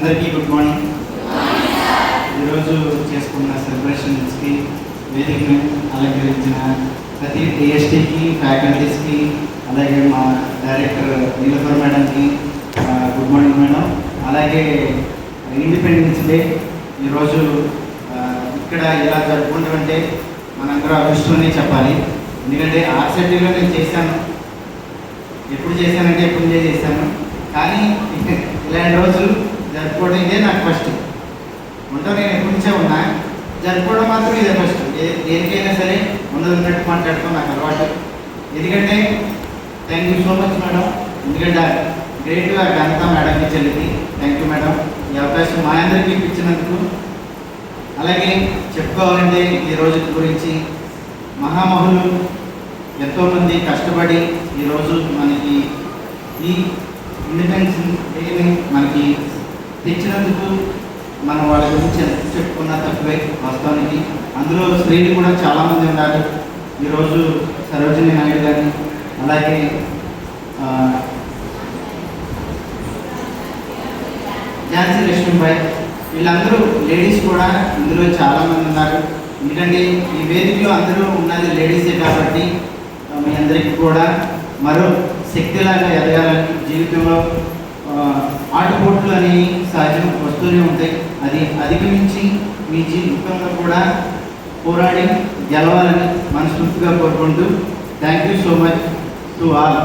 అందరికీ good morning. ఈరోజు చేసుకున్న సెలబ్రేషన్స్కి వేదికను అలంకరించిన ప్రతి టీఎస్టీకి, ఫ్యాకల్టీస్కి, అలాగే మా డైరెక్టర్ నీలఫర్ మేడంకి గుడ్ మార్నింగ్ మేడం. అలాగే ఇండిపెండెన్స్ డే ఈరోజు ఇక్కడ ఇలా జరుపుకుంటామంటే మనందరూ అదృష్టమని చెప్పాలి. ఎందుకంటే ఆర్సెట్టీలో నేను చేశాను, ఎప్పుడు చేశానంటే ఎప్పుడు చేశాను, కానీ ఇలాంటి రోజు జరుపుకోవడం ఇదే నాకు ఫస్ట్. ఉంటా నేను ఎప్పటి నుంచే ఉన్నా, జరుపుకోవడం మాత్రం ఇదే ఫస్ట్. దేనికైనా సరే ఉన్నట్టు మాట్లాడుతాం నాకు అలవాటు. ఎందుకంటే thank you so much madam. ఎందుకంటే గ్రేట్గా ఘనత మేడంకి చెల్లికి థ్యాంక్ యూ మేడం, ఈ అవకాశం మా అందరికీ ఇప్పించినందుకు. అలాగే చెప్పుకోవాలంటే ఈ రోజు గురించి మహామహులు ఎంతోమంది కష్టపడి ఈరోజు మనకి ఈ ఇండిపెండెన్స్ డేని మనకి తెచ్చినందుకు మనం వాళ్ళ గురించి ఎంత చెప్పుకున్నా తక్కువే వాస్తవానికి. అందులో స్త్రీలు కూడా చాలామంది ఉన్నారు. ఈరోజు సరోజిని నాయుడు గారి, అలాగే ఝాన్సీ లక్ష్మీబాయి, వీళ్ళందరూ లేడీస్ కూడా ఇందులో చాలామంది ఉన్నారు. ఎందుకంటే ఈ వేదికలో అందరూ ఉన్నది లేడీసే కాబట్టి మీ అందరికీ కూడా మరో శక్తిలాగా ఎదగాలని, జీవితంలో ఆటుపోట్లు అనేవి సహజం వస్తూనే ఉంటాయి. అది అధిగమించి మీ జీవితంలో కూడా పోరాడి గెలవాలని మనస్ఫూర్తిగా కోరుకుంటూ thank you so much to all.